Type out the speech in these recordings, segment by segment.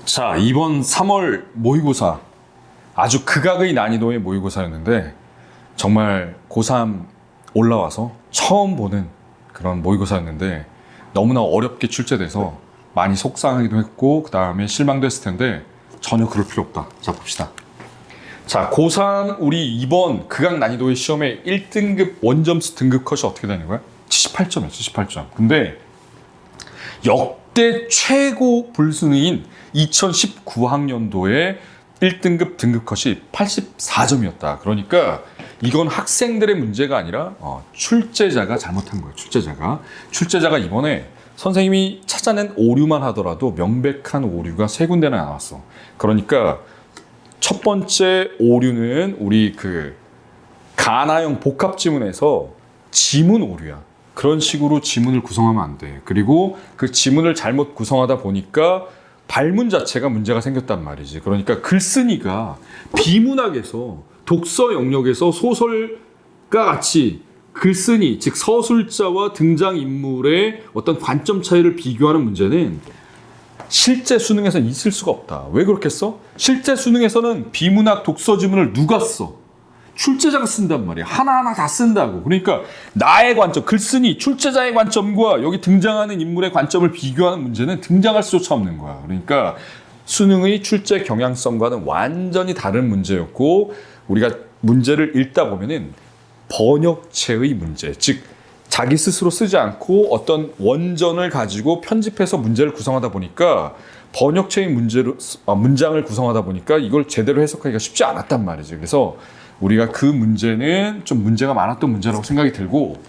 자, 이번 3월 모의고사 아주 극악의 난이도의 모의고사였는데 정말 고3 올라와서 처음 보는 그런 모의고사였는데 너무나 어렵게 출제돼서 많이 속상하기도 했고 그 다음에 실망도 했을 텐데 전혀 그럴 필요 없다. 자, 봅시다. 자, 고3 우리 이번 극악 난이도의 시험의 1등급 원점수 등급 컷이 어떻게 되는 거야? 78점이야, 78점. 근데 역대 최고 불순위인 2019학년도의 1등급 등급 컷이 84점이었다. 그러니까 이건 학생들의 문제가 아니라 출제자가 잘못한 거예요. 출제자가 이번에 선생님이 찾아낸 오류만 하더라도 명백한 오류가 3군데나 나왔어. 그러니까 첫 번째 오류는 우리 그 가나형 복합지문에서 지문 오류야. 그런 식으로 지문을 구성하면 안 돼. 그리고 그 지문을 잘못 구성하다 보니까 발문 자체가 문제가 생겼단 말이지. 그러니까 글쓴이가 비문학에서 독서 영역에서 소설과 같이 글쓴이, 즉 서술자와 등장인물의 어떤 관점 차이를 비교하는 문제는 실제 수능에서는 있을 수가 없다. 왜 그렇겠어? 실제 수능에서는 비문학 독서 지문을 누가 써? 출제자가 쓴단 말이야. 하나하나 다 쓴다고. 그러니까 나의 관점, 글쓴이, 출제자의 관점과 여기 등장하는 인물의 관점을 비교하는 문제는 등장할 수조차 없는 거야. 그러니까 수능의 출제 경향성과는 완전히 다른 문제였고 우리가 문제를 읽다 보면은 번역체의 문제, 즉 자기 스스로 쓰지 않고 어떤 원전을 가지고 편집해서 문제를 구성하다 보니까 번역체의 문장을 구성하다 보니까 이걸 제대로 해석하기가 쉽지 않았단 말이지. 그래서 우리가 그 문제는 좀 문제가 많았던 문제라고 생각이 들고,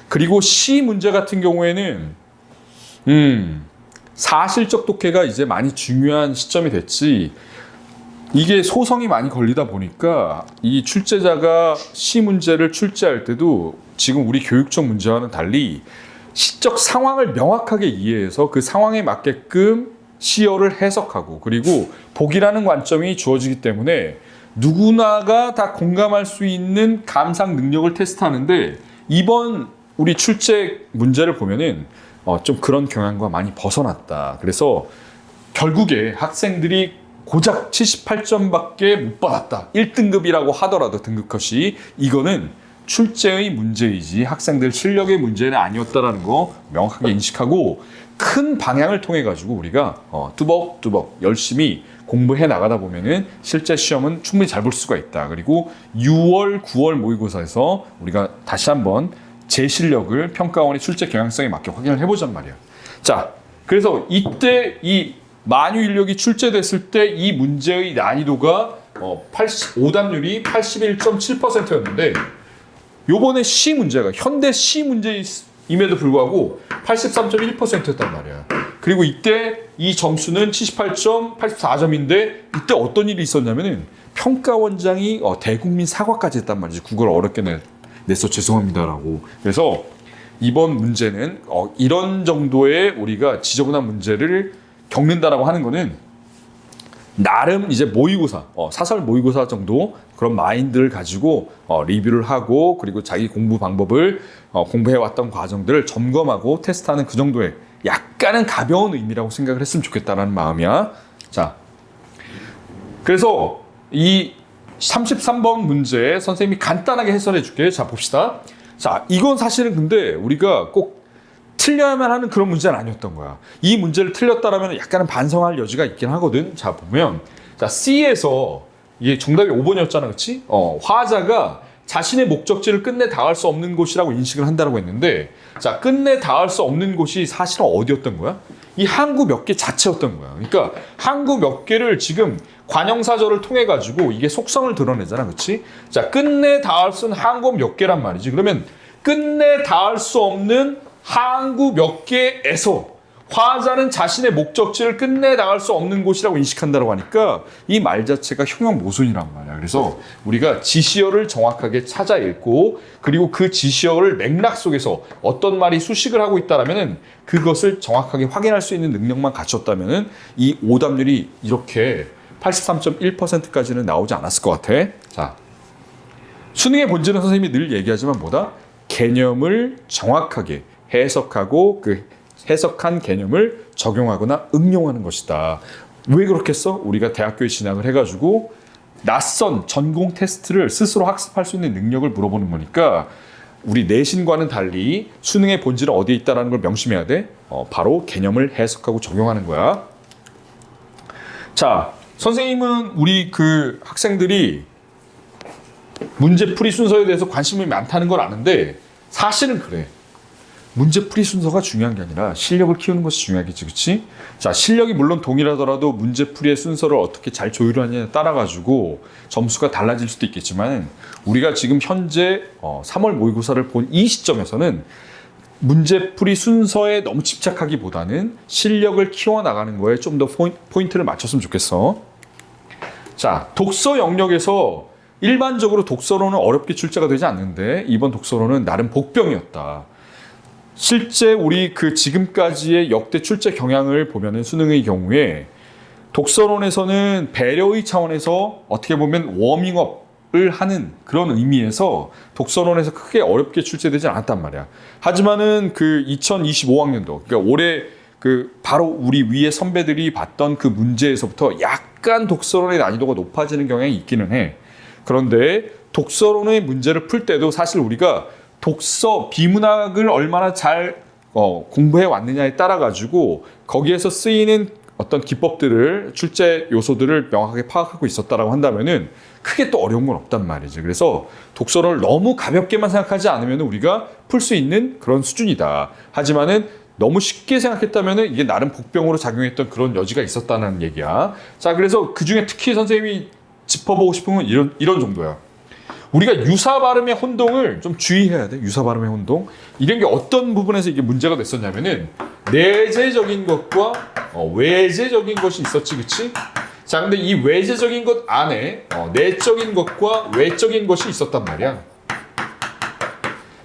그리고 시 문제 같은 경우에는 사실적 독해가 이제 많이 중요한 시점이 됐지, 이게 소성이 많이 걸리다 보니까 이 출제자가 시 문제를 출제할 때도 지금 우리 교육적 문제와는 달리 시적 상황을 명확하게 이해해서 그 상황에 맞게끔 시어를 해석하고, 그리고 복이라는 관점이 주어지기 때문에 누구나가 다 공감할 수 있는 감상 능력을 테스트하는데 이번 우리 출제 문제를 보면은 좀 그런 경향과 많이 벗어났다. 그래서 결국에 학생들이 고작 78점밖에 못 받았다. 1등급이라고 하더라도 등급컷이 이거는 출제의 문제이지 학생들 실력의 문제는 아니었다라는 거 명확하게 인식하고 큰 방향을 통해 가지고 우리가 뚜벅뚜벅 열심히 공부해 나가다 보면은 실제 시험은 충분히 잘 볼 수가 있다. 그리고 6월, 9월 모의고사에서 우리가 다시 한번 제 실력을 평가원의 출제 경향성에 맞게 확인을 해보잔 말이야. 자, 그래서 이때 이 만유 인력이 출제됐을 때 이 문제의 난이도가 오답률이 81.7%였는데 요번에 시 문제가 현대 시 문제임에도 불구하고 83.1%였단 말이야. 그리고 이때 이 점수는 78점, 84점인데 이때 어떤 일이 있었냐면은 평가원장이 대국민 사과까지 했단 말이지. 국어를 어렵게 냈어 죄송합니다라고. 그래서 이번 문제는 이런 정도의 우리가 지저분한 문제를 겪는다라고 하는 거는 나름 이제 모의고사, 사설 모의고사 정도 그런 마인드를 가지고 리뷰를 하고 그리고 자기 공부 방법을 공부해왔던 과정들을 점검하고 테스트하는 그 정도의 약간은 가벼운 의미라고 생각을 했으면 좋겠다라는 마음이야. 자, 그래서 이 33번 문제 선생님이 간단하게 해설해 줄게. 자, 봅시다. 자, 이건 사실은 근데 우리가 꼭 틀려야만 하는 그런 문제는 아니었던 거야. 이 문제를 틀렸다라면 약간은 반성할 여지가 있긴 하거든. 자, 보면 자, C에서 이게 정답이 5번이었잖아. 그렇지? 화자가 자신의 목적지를 끝내 닿을 수 없는 곳이라고 인식을 한다고 했는데, 자, 끝내 닿을 수 없는 곳이 사실은 어디였던 거야? 이 항구 몇 개 자체였던 거야. 그러니까 항구 몇 개를 지금 관형사절을 통해 가지고 이게 속성을 드러내잖아. 그렇지? 자, 끝내 닿을 수 있는 항구 몇 개란 말이지. 그러면 끝내 닿을 수 없는 항구 몇 개에서 화자는 자신의 목적지를 끝내 나갈 수 없는 곳이라고 인식한다고 하니까 이 말 자체가 형용모순이란 말이야. 그래서 우리가 지시어를 정확하게 찾아 읽고 그리고 그 지시어를 맥락 속에서 어떤 말이 수식을 하고 있다라면은 그것을 정확하게 확인할 수 있는 능력만 갖췄다면은 이 오답률이 이렇게 83.1%까지는 나오지 않았을 것 같아. 자, 수능의 본질은 선생님이 늘 얘기하지만 뭐다? 개념을 정확하게 해석하고 그 해석한 개념을 적용하거나 응용하는 것이다. 왜 그렇겠어? 우리가 대학교에 진학을 해가지고 낯선 전공 테스트를 스스로 학습할 수 있는 능력을 물어보는 거니까 우리 내신과는 달리 수능의 본질은 어디에 있다는 걸 명심해야 돼. 바로 개념을 해석하고 적용하는 거야. 자, 선생님은 우리 그 학생들이 문제풀이 순서에 대해서 관심이 많다는 걸 아는데 사실은 그래. 문제풀이 순서가 중요한 게 아니라 실력을 키우는 것이 중요하겠지, 그렇지? 자, 실력이 물론 동일하더라도 문제풀이의 순서를 어떻게 잘 조율하느냐에 따라 가지고 점수가 달라질 수도 있겠지만 우리가 지금 현재 3월 모의고사를 본 이 시점에서는 문제풀이 순서에 너무 집착하기보다는 실력을 키워나가는 거에 좀 더 포인트를 맞췄으면 좋겠어. 자, 독서 영역에서 일반적으로 독서로는 어렵게 출제가 되지 않는데 이번 독서로는 나름 복병이었다. 실제 우리 그 지금까지의 역대 출제 경향을 보면은 수능의 경우에 독서론에서는 배려의 차원에서 어떻게 보면 워밍업을 하는 그런 의미에서 독서론에서 크게 어렵게 출제되지 않았단 말이야. 하지만은 그 2025학년도, 그러니까 올해 그 바로 우리 위에 선배들이 봤던 그 문제에서부터 약간 독서론의 난이도가 높아지는 경향이 있기는 해. 그런데 독서론의 문제를 풀 때도 사실 우리가 독서 비문학을 얼마나 잘 공부해 왔느냐에 따라 가지고 거기에서 쓰이는 어떤 기법들을 출제 요소들을 명확하게 파악하고 있었다라고 한다면은 크게 또 어려운 건 없단 말이지. 그래서 독서를 너무 가볍게만 생각하지 않으면 우리가 풀 수 있는 그런 수준이다. 하지만은 너무 쉽게 생각했다면은 이게 나름 복병으로 작용했던 그런 여지가 있었다는 얘기야. 자, 그래서 그 중에 특히 선생님이 짚어보고 싶은 건 이런 정도야. 우리가 유사 발음의 혼동을 좀 주의해야 돼. 유사 발음의 혼동. 이런 게 어떤 부분에서 이게 문제가 됐었냐면은 내재적인 것과 외재적인 것이 있었지, 그치? 자, 근데 이 외재적인 것 안에 내적인 것과 외적인 것이 있었단 말이야.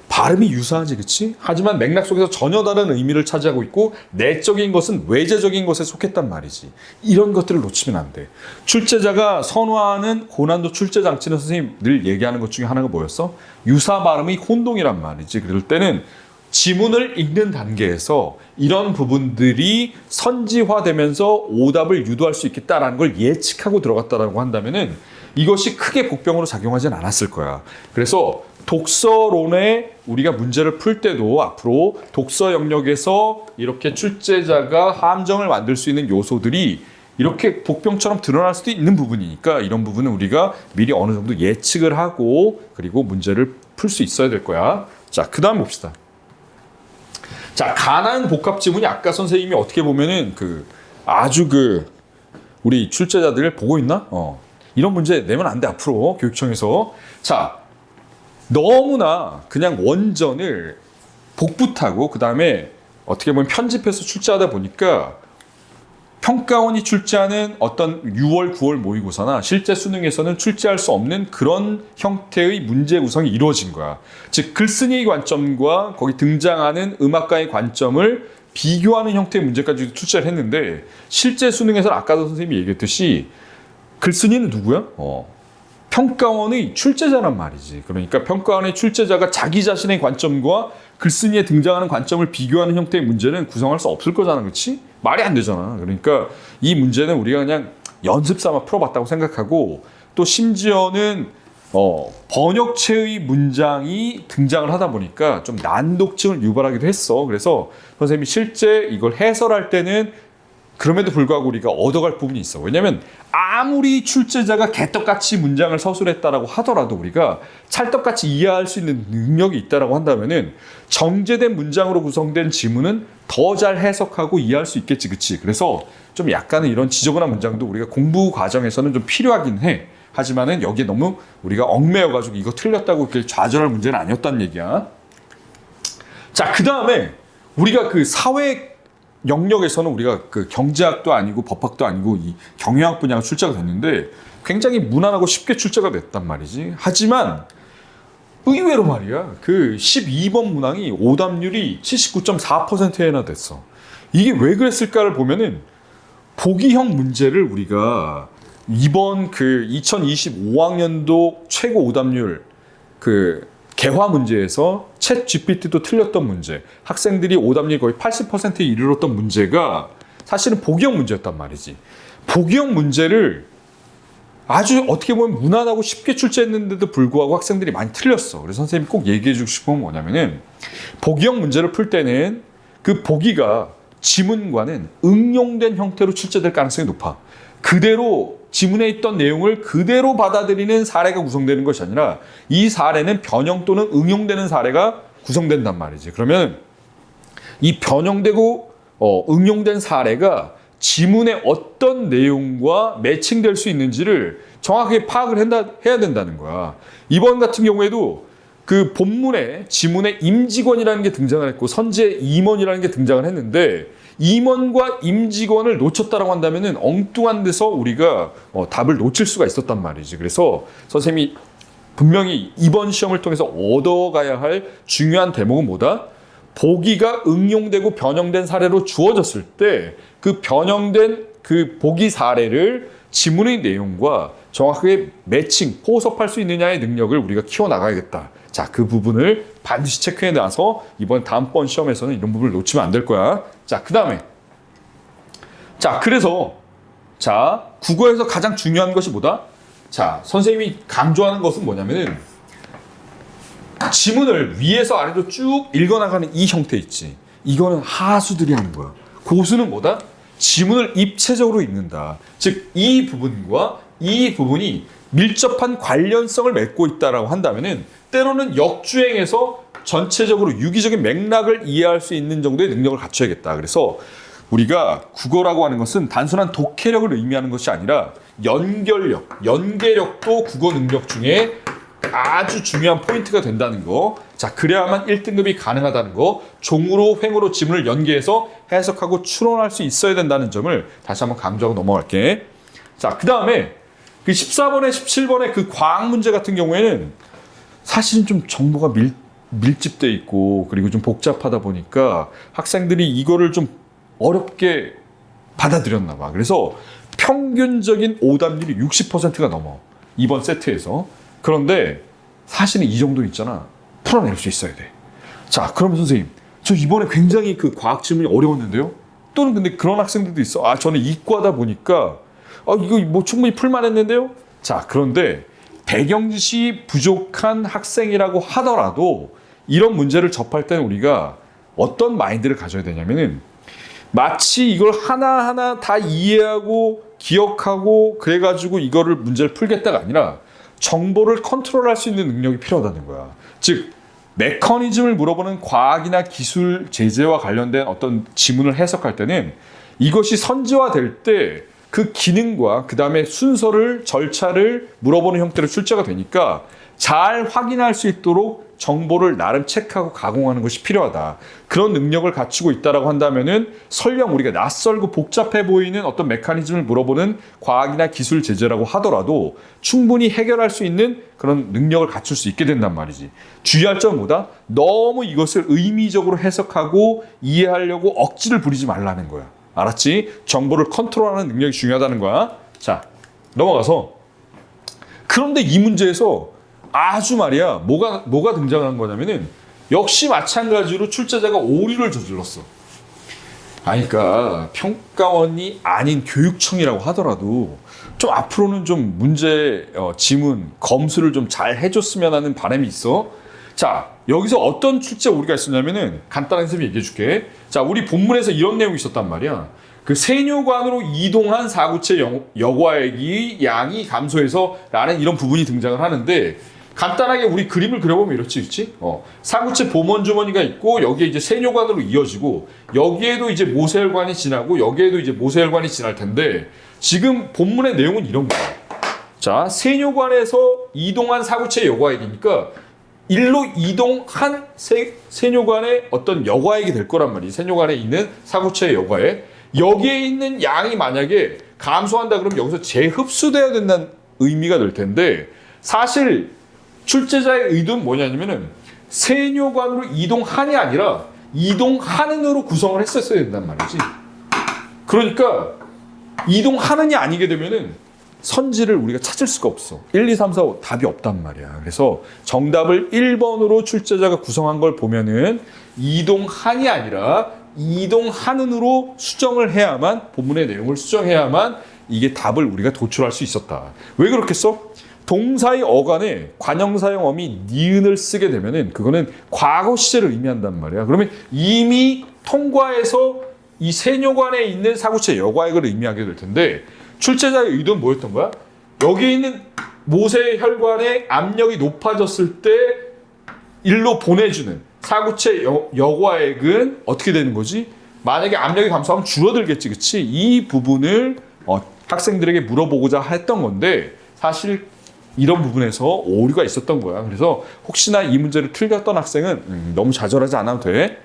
발음이 유사하지, 그치? 하지만 맥락 속에서 전혀 다른 의미를 차지하고 있고 내적인 것은 외재적인 것에 속했단 말이지. 이런 것들을 놓치면 안 돼. 출제자가 선호하는 고난도 출제 장치는 선생님 늘 얘기하는 것 중에 하나가 뭐였어? 유사 발음의 혼동이란 말이지. 그럴 때는 지문을 읽는 단계에서 이런 부분들이 선지화되면서 오답을 유도할 수 있겠다라는 걸 예측하고 들어갔다라고 한다면은 이것이 크게 복병으로 작용하지는 않았을 거야. 그래서 독서론에 우리가 문제를 풀 때도 앞으로 독서 영역에서 이렇게 출제자가 함정을 만들 수 있는 요소들이 이렇게 복병처럼 드러날 수도 있는 부분이니까 이런 부분은 우리가 미리 어느 정도 예측을 하고 그리고 문제를 풀 수 있어야 될 거야. 자, 그 다음 봅시다. 자, 가난 복합 지문이 아까 선생님이 어떻게 보면은 아주 우리 출제자들 보고 있나? 이런 문제 내면 안 돼, 앞으로 교육청에서. 자, 너무나 그냥 원전을 복붙하고 그 다음에 어떻게 보면 편집해서 출제하다 보니까 평가원이 출제하는 어떤 6월, 9월 모의고사나 실제 수능에서는 출제할 수 없는 그런 형태의 문제 구성이 이루어진 거야. 즉 글쓴이의 관점과 거기 등장하는 음악가의 관점을 비교하는 형태의 문제까지 출제를 했는데 실제 수능에서는 아까도 선생님이 얘기했듯이 글쓴이는 누구야? 평가원의 출제자란 말이지. 그러니까 평가원의 출제자가 자기 자신의 관점과 글쓴이에 등장하는 관점을 비교하는 형태의 문제는 구성할 수 없을 거잖아, 그렇지? 말이 안 되잖아. 그러니까 이 문제는 우리가 그냥 연습 삼아 풀어봤다고 생각하고 또 심지어는 번역체의 문장이 등장을 하다 보니까 좀 난독증을 유발하기도 했어. 그래서 선생님이 실제 이걸 해설할 때는 그럼에도 불구하고 우리가 얻어갈 부분이 있어. 왜냐하면 아무리 출제자가 개떡같이 문장을 서술했다라고 하더라도 우리가 찰떡같이 이해할 수 있는 능력이 있다라고 한다면은 정제된 문장으로 구성된 지문은 더 잘 해석하고 이해할 수 있겠지, 그치? 그래서 좀 약간은 이런 지저분한 문장도 우리가 공부 과정에서는 좀 필요하긴 해. 하지만은 여기에 너무 우리가 얽매여가지고 이거 틀렸다고 이렇게 좌절할 문제는 아니었다는 얘기야. 자, 그 다음에 우리가 사회 영역에서는 우리가 경제학도 아니고 법학도 아니고 이 경영학 분야가 출제가 됐는데 굉장히 무난하고 쉽게 출제가 됐단 말이지. 하지만 의외로 말이야 12번 문항이 오답률이 79.4%나 됐어. 이게 왜 그랬을까를 보면은 보기형 문제를 우리가 이번 2025학년도 최고 오답률 개화 문제에서 챗 GPT도 틀렸던 문제, 학생들이 오답률이 거의 80%에 이르렀던 문제가 사실은 보기형 문제였단 말이지. 보기형 문제를 아주 어떻게 보면 무난하고 쉽게 출제했는데도 불구하고 학생들이 많이 틀렸어. 그래서 선생님이 꼭 얘기해 주고 싶은 건 뭐냐면은 보기형 문제를 풀 때는 그 보기가 지문과는 응용된 형태로 출제될 가능성이 높아. 그대로 지문에 있던 내용을 그대로 받아들이는 사례가 구성되는 것이 아니라 이 사례는 변형 또는 응용되는 사례가 구성된단 말이지. 그러면 이 변형되고 응용된 사례가 지문의 어떤 내용과 매칭될 수 있는지를 정확하게 파악을 해야 된다는 거야. 이번 같은 경우에도 그 본문에 지문에 임직원이라는 게 등장을 했고 선지에 임원이라는 게 등장을 했는데 임원과 임직원을 놓쳤다라고 한다면은 엉뚱한 데서 우리가 답을 놓칠 수가 있었단 말이지. 그래서 선생님이 분명히 이번 시험을 통해서 얻어가야 할 중요한 대목은 뭐다? 보기가 응용되고 변형된 사례로 주어졌을 때 그 변형된 그 보기 사례를 지문의 내용과 정확하게 매칭, 포섭할 수 있느냐의 능력을 우리가 키워나가야겠다. 자, 그 부분을 반드시 체크해 놔서 이번 다음번 시험에서는 이런 부분을 놓치면 안 될 거야. 자, 그 다음에 자, 그래서 자, 국어에서 가장 중요한 것이 뭐다? 자, 선생님이 강조하는 것은 뭐냐면은 지문을 위에서 아래로 쭉 읽어나가는 이 형태 있지. 이거는 하수들이 하는 거야. 고수는 뭐다? 지문을 입체적으로 읽는다. 즉, 이 부분과 이 부분이 밀접한 관련성을 맺고 있다라고 한다면은 때로는 역주행해서 전체적으로 유기적인 맥락을 이해할 수 있는 정도의 능력을 갖춰야겠다. 그래서 우리가 국어라고 하는 것은 단순한 독해력을 의미하는 것이 아니라 연결력, 연계력도 국어 능력 중에 아주 중요한 포인트가 된다는 거. 자, 그래야만 1등급이 가능하다는 거. 종으로 횡으로 지문을 연계해서 해석하고 추론할 수 있어야 된다는 점을 다시 한번 강조하고 넘어갈게. 자, 그 다음에 그 14번에 17번에 그 과학 문제 같은 경우에는 사실은 좀 정보가 밀집돼 있고 그리고 좀 복잡하다 보니까 학생들이 이거를 좀 어렵게 받아들였나 봐. 그래서 평균적인 오답률이 60%가 넘어. 이번 세트에서. 그런데 사실은 이 정도 있잖아. 풀어낼 수 있어야 돼. 자, 그러면 선생님, 저 이번에 굉장히 그 과학 질문이 어려웠는데요? 또는 근데 그런 학생들도 있어. 아, 저는 이과다 보니까 이거 뭐 충분히 풀만 했는데요? 자, 그런데 배경 지식이 부족한 학생이라고 하더라도 이런 문제를 접할 때는 우리가 어떤 마인드를 가져야 되냐면은 마치 이걸 하나하나 다 이해하고 기억하고 그래가지고 이거를 문제를 풀겠다가 아니라 정보를 컨트롤할 수 있는 능력이 필요하다는 거야. 즉 메커니즘을 물어보는 과학이나 기술 제재와 관련된 어떤 지문을 해석할 때는 이것이 선지화될 때 그 기능과 그 다음에 순서를 절차를 물어보는 형태로 출제가 되니까 잘 확인할 수 있도록 정보를 나름 체크하고 가공하는 것이 필요하다. 그런 능력을 갖추고 있다라고 한다면은 설령 우리가 낯설고 복잡해 보이는 어떤 메커니즘을 물어보는 과학이나 기술 제재라고 하더라도 충분히 해결할 수 있는 그런 능력을 갖출 수 있게 된단 말이지. 주의할 점은 뭐다? 너무 이것을 의미적으로 해석하고 이해하려고 억지를 부리지 말라는 거야. 알았지? 정보를 컨트롤하는 능력이 중요하다는 거야. 자, 넘어가서 그런데 이 문제에서 아주 말이야 뭐가 등장한 거냐면은 역시 마찬가지로 출제자가 오류를 저질렀어. 그러니까 평가원이 아닌 교육청이라고 하더라도 좀 앞으로는 좀 문제 지문 검수를 좀 잘 해줬으면 하는 바람이 있어. 자, 여기서 어떤 출제 오류가 있었냐면은 간단하게 선생님이 얘기해 줄게. 자, 우리 본문에서 이런 내용이 있었단 말이야. 그 세뇨관으로 이동한 사구체 여과액이 양이 감소해서 라는 이런 부분이 등장을 하는데 간단하게 우리 그림을 그려보면 이렇지, 그렇지? 사구체 보먼주머니가 있고 여기에 이제 세뇨관으로 이어지고 여기에도 이제 모세혈관이 지나고 여기에도 이제 모세혈관이 지날 텐데 지금 본문의 내용은 이런 거야. 자, 세뇨관에서 이동한 사구체 여과액이니까 일로 이동한 세뇨관의 어떤 여과액이 될 거란 말이지. 세뇨관에 있는 사구체의 여과액. 여기에 있는 양이 만약에 감소한다 그러면 여기서 재흡수돼야 된다는 의미가 될 텐데 사실 출제자의 의도는 뭐냐면은 세뇨관으로 이동한이 아니라 이동하는으로 구성을 했었어야 된단 말이지. 그러니까 이동하는이 아니게 되면은 선지를 우리가 찾을 수가 없어. 1, 2, 3, 4, 5 답이 없단 말이야. 그래서 정답을 1번으로 출제자가 구성한 걸 보면은 이동한이 아니라 이동하는으로 수정을 해야만 본문의 내용을 수정해야만 이게 답을 우리가 도출할 수 있었다. 왜 그렇겠어? 동사의 어간에 관형사형 어미 니은을 쓰게 되면은 그거는 과거 시제를 의미한단 말이야. 그러면 이미 통과해서 이 세뇨관에 있는 사구체 여과액을 의미하게 될 텐데 출제자의 의도는 뭐였던 거야? 여기 있는 모세 혈관의 압력이 높아졌을 때 일로 보내주는 사구체 여과액은 어떻게 되는 거지? 만약에 압력이 감소하면 줄어들겠지, 그치? 이 부분을 학생들에게 물어보고자 했던 건데 사실 이런 부분에서 오류가 있었던 거야. 그래서 혹시나 이 문제를 틀렸던 학생은 너무 좌절하지 않아도 돼.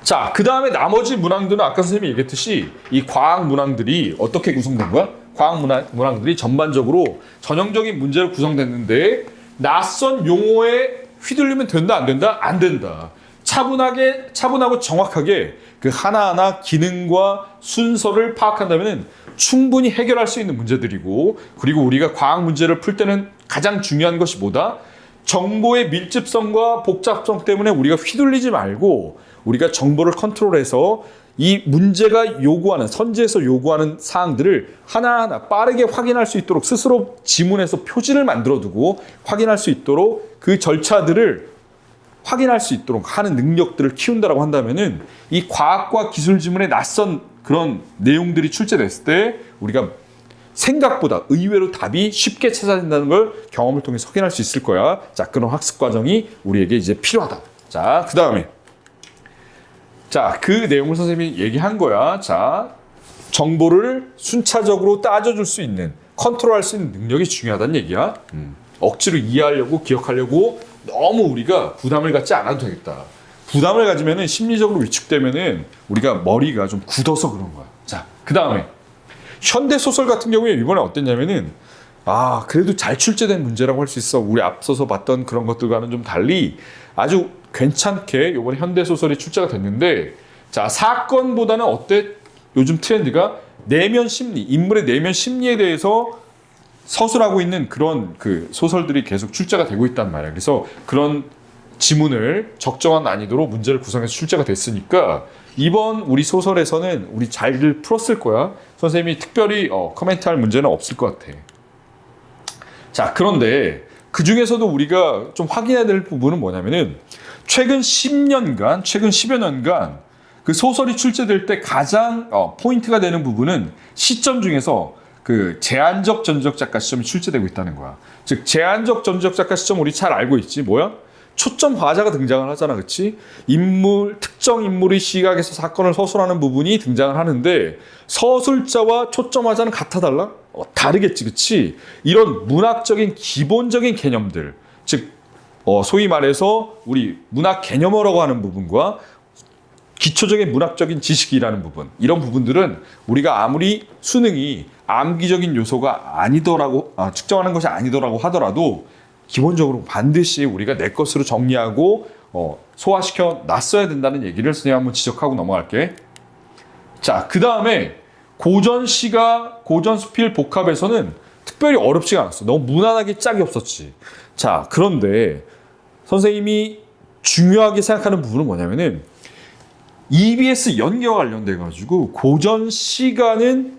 자, 그 다음에 나머지 문항들은 아까 선생님이 얘기했듯이 이 과학 문항들이 어떻게 구성된 거야? 과학 문항들이 전반적으로 전형적인 문제로 구성됐는데 낯선 용어에 휘둘리면 된다, 안 된다? 안 된다. 차분하고 정확하게 그 하나하나 기능과 순서를 파악한다면 충분히 해결할 수 있는 문제들이고, 그리고 우리가 과학 문제를 풀 때는 가장 중요한 것이 뭐다? 정보의 밀집성과 복잡성 때문에 우리가 휘둘리지 말고 우리가 정보를 컨트롤해서 이 문제가 요구하는, 선지에서 요구하는 사항들을 하나하나 빠르게 확인할 수 있도록 스스로 지문에서 표지를 만들어두고 확인할 수 있도록 그 절차들을 확인할 수 있도록 하는 능력들을 키운다라고 한다면은 이 과학과 기술 지문의 낯선 그런 내용들이 출제됐을 때 우리가 생각보다 의외로 답이 쉽게 찾아진다는 걸 경험을 통해서 확인할 수 있을 거야. 자, 그런 학습 과정이 우리에게 이제 필요하다. 자, 그 다음에 자, 그 내용을 선생님이 얘기한 거야. 자, 정보를 순차적으로 따져줄 수 있는, 컨트롤할 수 있는 능력이 중요하다는 얘기야. 억지로 이해하려고, 기억하려고 너무 우리가 부담을 갖지 않아도 되겠다. 부담을 가지면은 심리적으로 위축되면은 우리가 머리가 좀 굳어서 그런 거야. 자, 그 다음에 현대 소설 같은 경우에 이번에 어땠냐면은 그래도 잘 출제된 문제라고 할 수 있어. 우리 앞서서 봤던 그런 것들과는 좀 달리 아주 괜찮게 이번에 현대 소설이 출제가 됐는데, 자, 사건보다는 어때? 요즘 트렌드가 내면 심리, 인물의 내면 심리에 대해서 서술하고 있는 그런 그 소설들이 계속 출제가 되고 있단 말이야. 그래서 그런 지문을 적정한 난이도로 문제를 구성해서 출제가 됐으니까 이번 우리 소설에서는 우리 잘 풀었을 거야. 선생님이 특별히 코멘트할 문제는 없을 것 같아. 자, 그런데 그 중에서도 우리가 좀 확인해야 될 부분은 뭐냐면은 최근 10년간, 최근 10여 년간 그 소설이 출제될 때 가장 포인트가 되는 부분은 시점 중에서 그 제한적 전적 작가 시점이 출제되고 있다는 거야. 즉 제한적 전적 작가 시점 우리 잘 알고 있지. 뭐야? 초점 화자가 등장을 하잖아, 그렇지? 특정 인물의 시각에서 사건을 서술하는 부분이 등장을 하는데 서술자와 초점 화자는 같아 달라? 다르겠지, 그렇지? 이런 문학적인 기본적인 개념들, 즉 소위 말해서 우리 문학 개념어라고 하는 부분과 기초적인 문학적인 지식이라는 부분, 이런 부분들은 우리가 아무리 수능이 암기적인 요소가 아니더라고, 측정하는 것이 아니더라고 하더라도 기본적으로 반드시 우리가 내 것으로 정리하고 소화시켜 놨어야 된다는 얘기를 선생님 한번 지적하고 넘어갈게. 자, 그 다음에 고전시가 고전수필 복합에서는 특별히 어렵지가 않았어. 너무 무난하게 짝이 없었지. 자, 그런데 선생님이 중요하게 생각하는 부분은 뭐냐면은 EBS 연계와 관련돼 가지고 고전시가는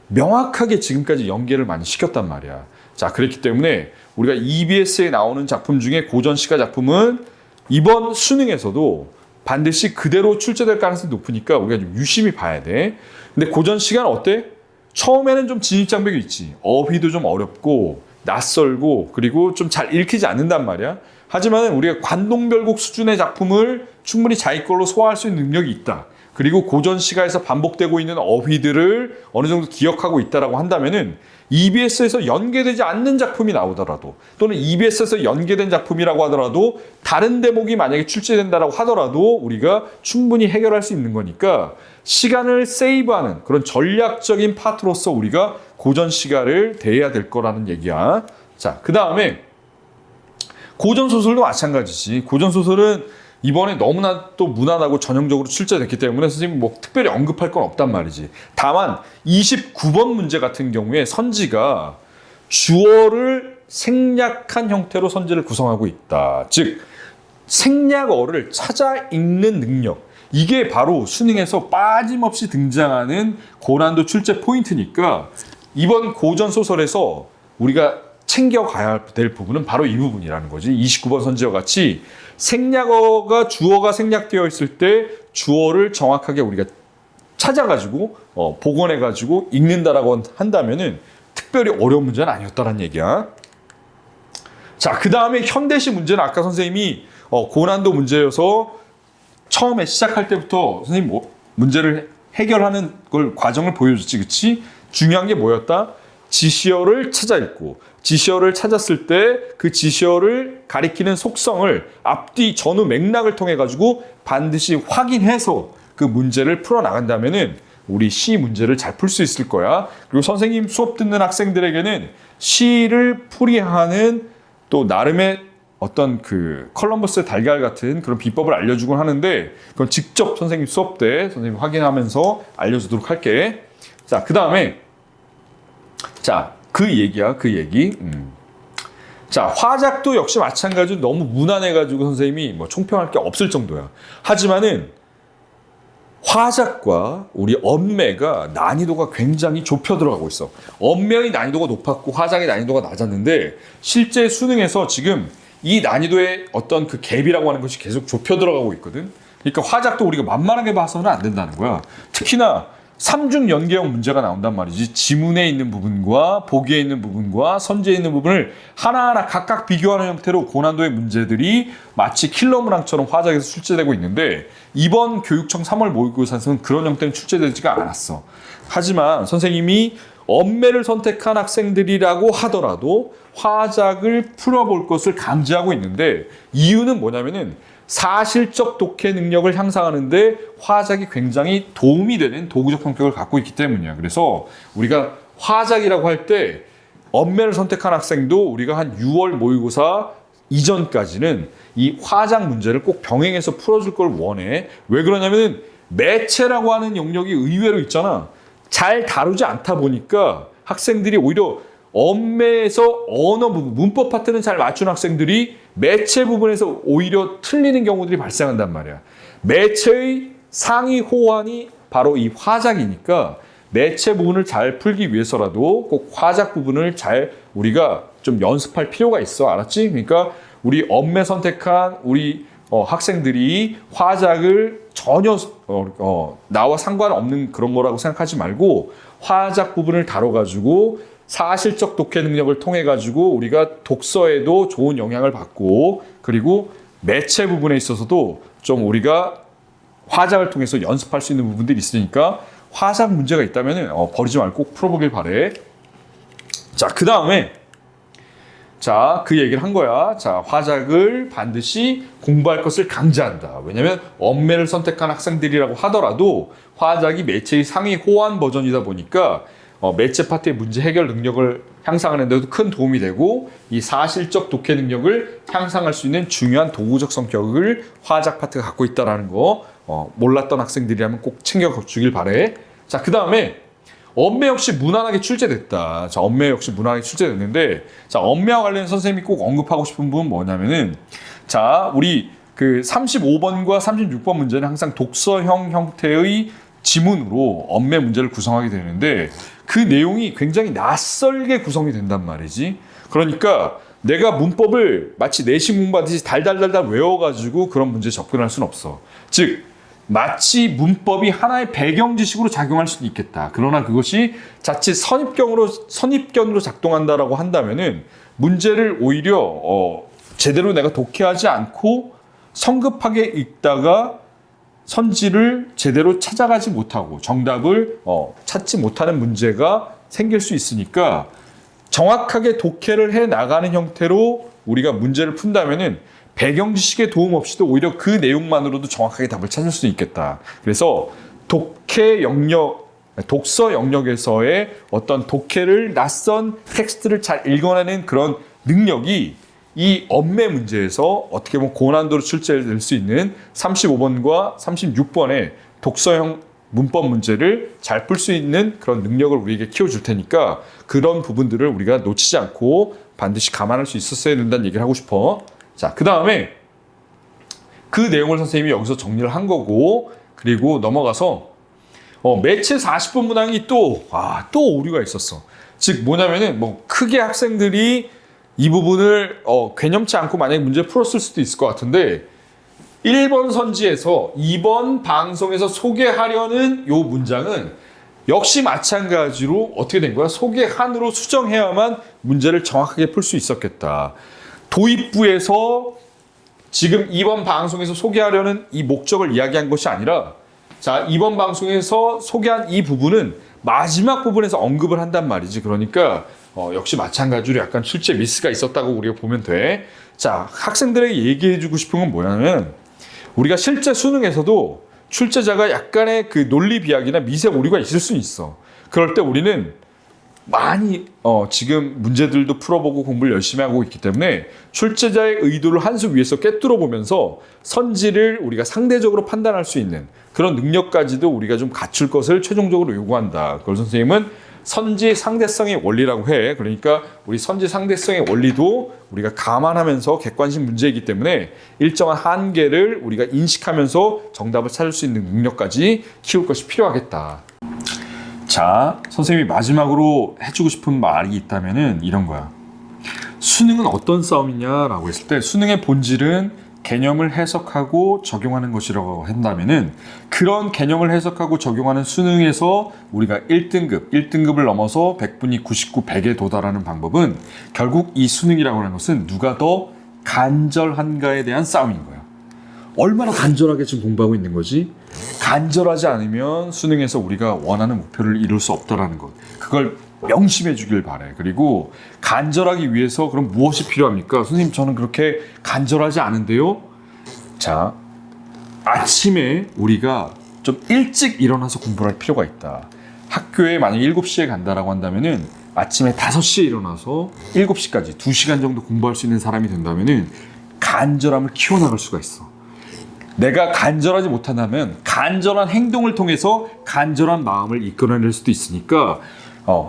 명확하게 지금까지 연계를 많이 시켰단 말이야. 자, 그렇기 때문에 우리가 EBS에 나오는 작품 중에 고전시가 작품은 이번 수능에서도 반드시 그대로 출제될 가능성이 높으니까 우리가 좀 유심히 봐야 돼. 근데 고전시가는 어때? 처음에는 좀 진입장벽이 있지. 어휘도 좀 어렵고 낯설고 그리고 좀 잘 읽히지 않는단 말이야. 하지만 우리가 관동별곡 수준의 작품을 충분히 자기 걸로 소화할 수 있는 능력이 있다. 그리고 고전시가에서 반복되고 있는 어휘들을 어느 정도 기억하고 있다라고 한다면은 EBS에서 연계되지 않는 작품이 나오더라도 또는 EBS에서 연계된 작품이라고 하더라도 다른 대목이 만약에 출제된다라고 하더라도 우리가 충분히 해결할 수 있는 거니까 시간을 세이브하는 그런 전략적인 파트로서 우리가 고전시가를 대해야 될 거라는 얘기야. 자, 그 다음에 고전소설도 마찬가지지. 고전소설은 이번에 너무나 또 무난하고 전형적으로 출제됐기 때문에 선생님이 뭐 특별히 언급할 건 없단 말이지. 다만 29번 문제 같은 경우에 선지가 주어를 생략한 형태로 선지를 구성하고 있다. 즉 생략어를 찾아 읽는 능력, 이게 바로 수능에서 빠짐없이 등장하는 고난도 출제 포인트니까 이번 고전 소설에서 우리가 챙겨가야 될 부분은 바로 이 부분이라는 거지. 29번 선지와 같이 생략어가 주어가 생략되어 있을 때 주어를 정확하게 우리가 찾아가지고 복원해가지고 읽는다라고 한다면은 특별히 어려운 문제는 아니었다라는 얘기야. 자, 그 다음에 현대시 문제는 아까 선생님이 고난도 문제여서 처음에 시작할 때부터 선생님 문제를 해결하는 걸 과정을 보여줬지, 그치? 중요한 게 뭐였다? 지시어를 찾아 읽고 지시어를 찾았을 때 그 지시어를 가리키는 속성을 앞뒤 전후 맥락을 통해 가지고 반드시 확인해서 그 문제를 풀어 나간다면은 우리 시 문제를 잘 풀 수 있을 거야. 그리고 선생님 수업 듣는 학생들에게는 시를 풀이하는 또 나름의 어떤 그 컬럼버스의 달걀 같은 그런 비법을 알려주곤 하는데 그건 직접 선생님 수업 때 선생님 확인하면서 알려주도록 할게. 자, 그 다음에 자, 그 얘기야, 그 얘기. 자, 화작도 역시 마찬가지로 너무 무난해가지고 선생님이 뭐 총평할 게 없을 정도야. 하지만은 화작과 우리 언매가 난이도가 굉장히 좁혀 들어가고 있어. 언매의 난이도가 높았고 화작의 난이도가 낮았는데 실제 수능에서 지금 이 난이도의 어떤 그 갭이라고 하는 것이 계속 좁혀 들어가고 있거든. 그러니까 화작도 우리가 만만하게 봐서는 안 된다는 거야. 특히나 삼중 연계형 문제가 나온단 말이지. 지문에 있는 부분과 보기에 있는 부분과 선지에 있는 부분을 하나하나 각각 비교하는 형태로 고난도의 문제들이 마치 킬러문항처럼 화작에서 출제되고 있는데 이번 교육청 3월 모의고사에서는 그런 형태는 출제되지가 않았어. 하지만 선생님이 언매를 선택한 학생들이라고 하더라도 화작을 풀어볼 것을 강제하고 있는데 이유는 뭐냐면은 사실적 독해 능력을 향상하는데 화작이 굉장히 도움이 되는 도구적 성격을 갖고 있기 때문이야. 그래서 우리가 화작이라고 할 때 언매를 선택한 학생도 우리가 한 6월 모의고사 이전까지는 이 화작 문제를 꼭 병행해서 풀어줄 걸 원해. 왜 그러냐면은 매체라고 하는 영역이 의외로 있잖아. 잘 다루지 않다 보니까 학생들이 오히려 언매에서 언어 부분, 문법 파트는 잘 맞춘 학생들이 매체 부분에서 오히려 틀리는 경우들이 발생한단 말이야. 매체의 상위 호환이 바로 이 화작이니까 매체 부분을 잘 풀기 위해서라도 꼭 화작 부분을 잘 우리가 좀 연습할 필요가 있어. 알았지? 그러니까 우리 언매 선택한 우리 학생들이 화작을 전혀 나와 상관없는 그런 거라고 생각하지 말고 화작 부분을 다뤄가지고 사실적 독해 능력을 통해 가지고 우리가 독서에도 좋은 영향을 받고 그리고 매체 부분에 있어서도 좀 우리가 화작을 통해서 연습할 수 있는 부분들이 있으니까 화작 문제가 있다면 버리지 말고 꼭 풀어보길 바래. 자, 그 다음에 자, 그 얘기를 한 거야. 자, 화작을 반드시 공부할 것을 강제한다. 왜냐하면 언매를 선택한 학생들이라고 하더라도 화작이 매체의 상위 호환 버전이다 보니까 매체 파트의 문제 해결 능력을 향상하는 데도 큰 도움이 되고 이 사실적 독해 능력을 향상할 수 있는 중요한 도구적 성격을 화작 파트가 갖고 있다는 거 몰랐던 학생들이라면 꼭 챙겨주길 바래. 자, 그 다음에 언매 역시 무난하게 출제됐다. 자, 언매 역시 무난하게 출제됐는데 자, 언매와 관련해서 선생님이 꼭 언급하고 싶은 부분은 뭐냐면은 자, 우리 그 35번과 36번 문제는 항상 독서형 형태의 지문으로 언매 문제를 구성하게 되는데 그 내용이 굉장히 낯설게 구성이 된단 말이지. 그러니까 내가 문법을 마치 내신 공부하듯이 달달달달 외워가지고 그런 문제에 접근할 수는 없어. 즉 마치 문법이 하나의 배경 지식으로 작용할 수도 있겠다. 그러나 그것이 자칫 선입견으로 작동한다라고 한다면은 문제를 오히려 제대로 내가 독해하지 않고 성급하게 읽다가 선지를 제대로 찾아가지 못하고 정답을 찾지 못하는 문제가 생길 수 있으니까 정확하게 독해를 해 나가는 형태로 우리가 문제를 푼다면은 배경 지식의 도움 없이도 오히려 그 내용만으로도 정확하게 답을 찾을 수 있겠다. 그래서 독서 영역에서의 어떤 독해를 낯선 텍스트를 잘 읽어내는 그런 능력이 이 언매 문제에서 어떻게 보면 고난도로 출제될 수 있는 35번과 36번의 독서형 문법 문제를 잘 풀 수 있는 그런 능력을 우리에게 키워줄 테니까 그런 부분들을 우리가 놓치지 않고 반드시 감안할 수 있었어야 된다는 얘기를 하고 싶어. 자, 그 다음에 그 내용을 선생님이 여기서 정리를 한 거고 그리고 넘어가서 매체 40분 문항이 또 오류가 있었어. 즉 뭐냐면은 뭐 크게 학생들이 이 부분을 개념치 않고 만약에 문제 풀었을 수도 있을 것 같은데 1번 선지에서 2번 방송에서 소개하려는 요 문장은 역시 마찬가지로 어떻게 된 거야? 소개한으로 수정해야만 문제를 정확하게 풀 수 있었겠다. 도입부에서 지금 이번 방송에서 소개하려는 이 목적을 이야기한 것이 아니라 자, 이번 방송에서 소개한 이 부분은 마지막 부분에서 언급을 한단 말이지. 그러니까 역시 마찬가지로 약간 출제 미스가 있었다고 우리가 보면 돼. 자, 학생들에게 얘기해주고 싶은 건 뭐냐면 우리가 실제 수능에서도 출제자가 약간의 그 논리 비약이나 미세 오류가 있을 수 있어. 그럴 때 우리는 많이 지금 문제들도 풀어보고 공부를 열심히 하고 있기 때문에 출제자의 의도를 한 수 위에서 꿰뚫어 보면서 선지를 우리가 상대적으로 판단할 수 있는 그런 능력까지도 우리가 좀 갖출 것을 최종적으로 요구한다. 그걸 선생님은 선지 상대성의 원리라고 해. 그러니까 우리 선지 상대성의 원리도 우리가 감안하면서 객관식 문제이기 때문에 일정한 한계를 우리가 인식하면서 정답을 찾을 수 있는 능력까지 키울 것이 필요하겠다. 자, 선생님이 마지막으로 해주고 싶은 말이 있다면은 이런 거야. 수능은 어떤 싸움이냐라고 했을 때 수능의 본질은 개념을 해석하고 적용하는 것이라고 한다면은 그런 개념을 해석하고 적용하는 수능에서 우리가 1등급을 넘어서 100분위 99, 100에 도달하는 방법은 결국 이 수능이라고 하는 것은 누가 더 간절한가에 대한 싸움인 거야. 얼마나 간절하게 지금 공부하고 있는 거지? 간절하지 않으면 수능에서 우리가 원하는 목표를 이룰 수 없다라는 것. 그걸 명심해 주길 바래. 그리고 간절하기 위해서 그럼 무엇이 필요합니까? 선생님 저는 그렇게 간절하지 않은데요. 자, 아침에 우리가 좀 일찍 일어나서 공부를 할 필요가 있다. 학교에 만약에 7시에 간다라고 한다면은 아침에 5시에 일어나서 7시까지 2시간 정도 공부할 수 있는 사람이 된다면은 간절함을 키워나갈 수가 있어. 내가 간절하지 못한다면 간절한 행동을 통해서 간절한 마음을 이끌어낼 수도 있으니까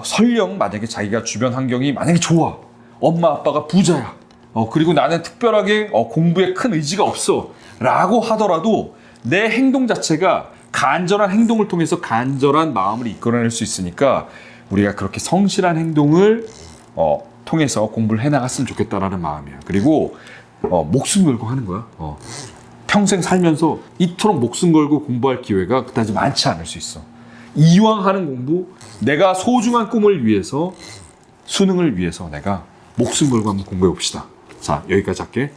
설령 만약에 자기가 주변 환경이 만약에 좋아. 엄마 아빠가 부자야. 그리고 나는 특별하게 공부에 큰 의지가 없어. 라고 하더라도 내 행동 자체가 간절한 행동을 통해서 간절한 마음을 이끌어낼 수 있으니까 우리가 그렇게 성실한 행동을 통해서 공부를 해나갔으면 좋겠다라는 마음이야. 그리고 목숨 걸고 하는 거야. 평생 살면서 이토록 목숨 걸고 공부할 기회가 그다지 많지 않을 수 있어. 이왕 하는 공부, 내가 소중한 꿈을 위해서, 수능을 위해서 내가 목숨 걸고 한번 공부해 봅시다. 자, 여기까지 할게.